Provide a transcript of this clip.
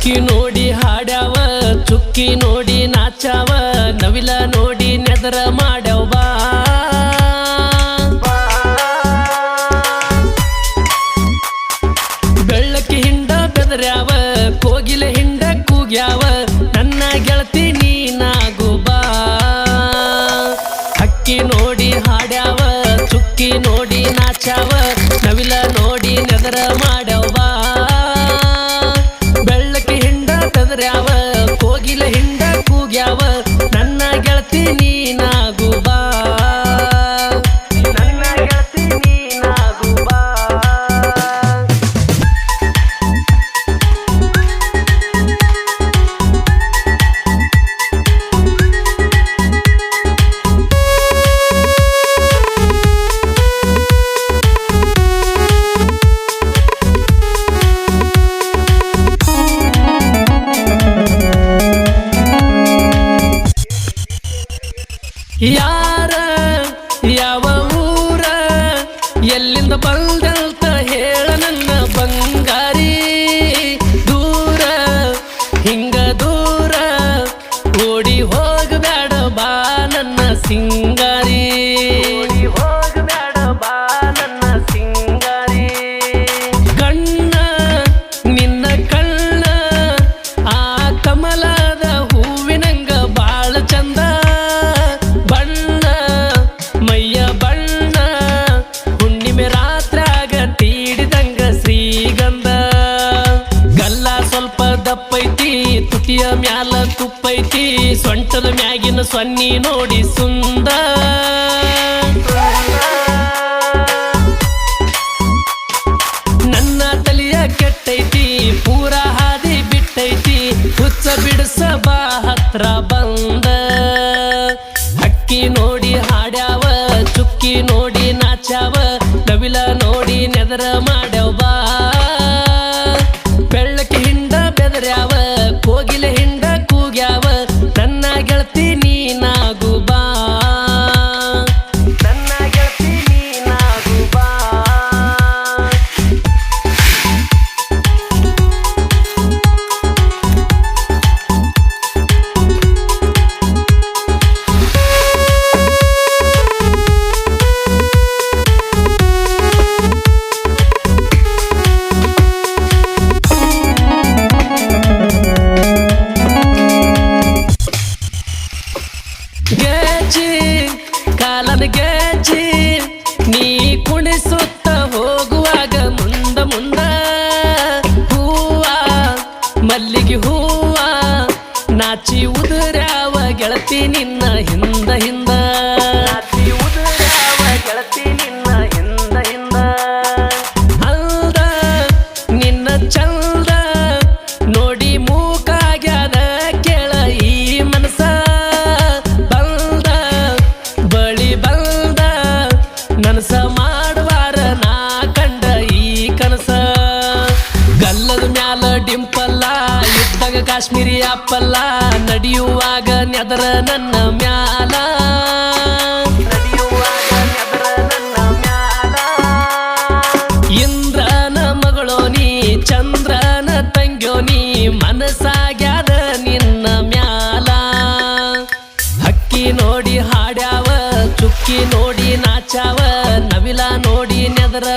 ಹಕ್ಕಿ ನೋಡಿ ಹಾಡ್ಯಾವ ಚುಕ್ಕಿ ನೋಡಿ ನಾಚಾವ ನವಿಲ ನೋಡಿ ನೆದರ ಮಾಡ್ಯಾವ ಬಾ ಬೆಳ್ಳಕ್ಕಿ ಹಿಂಡ ಬೆದರ್ಯಾವ ಕೋಗಿಲೆ ಹಿಂಡ ಕೂಗ್ಯಾವ ನನ್ನ ಗೆಳತಿ ನೀನಾಗು ಬಾ ಹಕ್ಕಿ ನೋಡಿ ಹಾಡ್ಯಾವ ಚುಕ್ಕಿ ನೋಡಿ ನಾಚಾವ ನವಿಲ ನೋಡಿ ನೆದರ ಮಾಡ್ಯಾವ ಬಾ ಬೆಳ್ಳಕ್ಕಿ ಹಿಂಡ ಬೆದರ್ಯಾವ ಕೋಗಿಲೆ ಹಿಂಡ ಕೂಗ್ಯಾವ ನನ್ನ ಗೆಳತಿ ನೀನಾಗು ಬಾ ನನ್ನ ಗೆಳತಿ ನೀನಾಗು ಬಾ ಯಾರ ಯಾವ ಊರ ಎಲ್ಲಿಂದ ಬಂದಂತ ಹೇಳ ನನ್ನ ಬಂಗಾರಿ ದೂರ ಹಿಂಗ ದೂರ ಓಡಿ ಹೋಗಬೇಡ ಬಾ ನನ್ನ ಸಿಂಗಾರಿ ಓಡಿ ಹೋಗಬೇಡ ಬಾ ನನ್ನ ಸಿಂಗಾರಿ ಕಣ್ಣ ನಿನ್ನ ಕಣ್ಣ ಆ ಕಮಲದ ಹೂವಿನಂಗ ಬಾಳ ಚಂದ ಮೈಯ ಬಣ್ಣ ಹುಣ್ಣಿಮೆ ರಾತ್ರಾಗ ತೀಡಿದಂಗ ಶ್ರೀಗಂಧ ಗಲ್ಲ ಸ್ವಲ್ಪ ದಪ್ಪೈತಿ ತುಟಿಯ ಮ್ಯಾಲ ತುಪ್ಪೈತಿ ಸೊಂಟದ ಮ್ಯಾಗಿನ ಸೊನ್ನಿ ನೋಡಿ ಸುಂದ ನನ್ನ ತಲಿಯ ಕೆಟ್ಟೈತಿ ಪೂರ ಹಾದಿ ಬಿಟ್ಟೈತಿ ಹುಚ್ಚ ಬಿಡಸ ಬಾ ಹತ್ರ ಬಂದ ಹಕ್ಕಿ ನೋಡಿ ಹಾಡ್ಯಾವ ಚುಕ್ಕಿ ನೋಡಿ ನಾಚಾವ ನವಿಲ ನೋಡಿ ನೆದರ ಮಾಡ್ಯಾವ ಬಾ ಬೆಳ್ಳಕ್ಕಿ ಹಿಂಡ ಬೆದರ್ಯಾವ ಕೋಗಿಲೆ ಹಿಂಡ ಕೂಗ್ಯಾವ ನನ್ನ ಗೆಳತಿ ನೀನಾಗು ಬಾ ನನ್ನ ಗೆಳತಿ ನೀನಾಗು ಬಾ ಗೆಜ್ಜಿ ಕಾಲನ ಗೆಜ್ಜಿ ನೀ ಕುಣಿಸುತ್ತ ಹೋಗುವಾಗ ಮುಂದ ಮುಂದ ಹೂವ ಮಲ್ಲಿಗೆ ಹೂವ ನಾಚಿ ಉದುರ್ಯಾವ ಗೆಳತಿ ನಿನ್ನ ಹಿಂದ ಹಿಂದ ನಾಚಿ ಉದುರ್ಯಾವ ಗೆಳತಿ ನಿನ್ನ ಹಿಂದ ಹಿಂದ ಅಲ್ದ ನಿನ್ನ ಚಂದ ನೋಡಿ ಮೂಕಾಗ್ಯಾದ ಕೇಳ ಈ ಮನಸ ನನಸ ಮಾಡುವಾರ ನಾ ಕಂಡ ಈ ಕನಸ ಗಲ್ಲದ ಮ್ಯಾಲ ಡಿಂಪಲ್ಲ ಇದ್ದಾಗ ಕಾಶ್ಮೀರಿ ಅಪ್ಪಲ್ಲ ನಡೆಯುವಾಗ ನೆದರ ನನ್ನ ಮ್ಯಾಲ ಇಂದ್ರನ ಮಗಳೋ ನೀ ಚಂದ್ರನ ತಂಗ್ಯೋ ನೀ ಮನಸಾಗ್ಯಾದ ನಿನ್ನ ಮ್ಯಾಲ ಹಕ್ಕಿ ನೋಡಿ ಹಾಡ್ಯಾವ ಚುಕ್ಕಿ ನೋಡಿ ನಾಚಾವ ನವಿಲ ನೋಡಿ ನೆದರ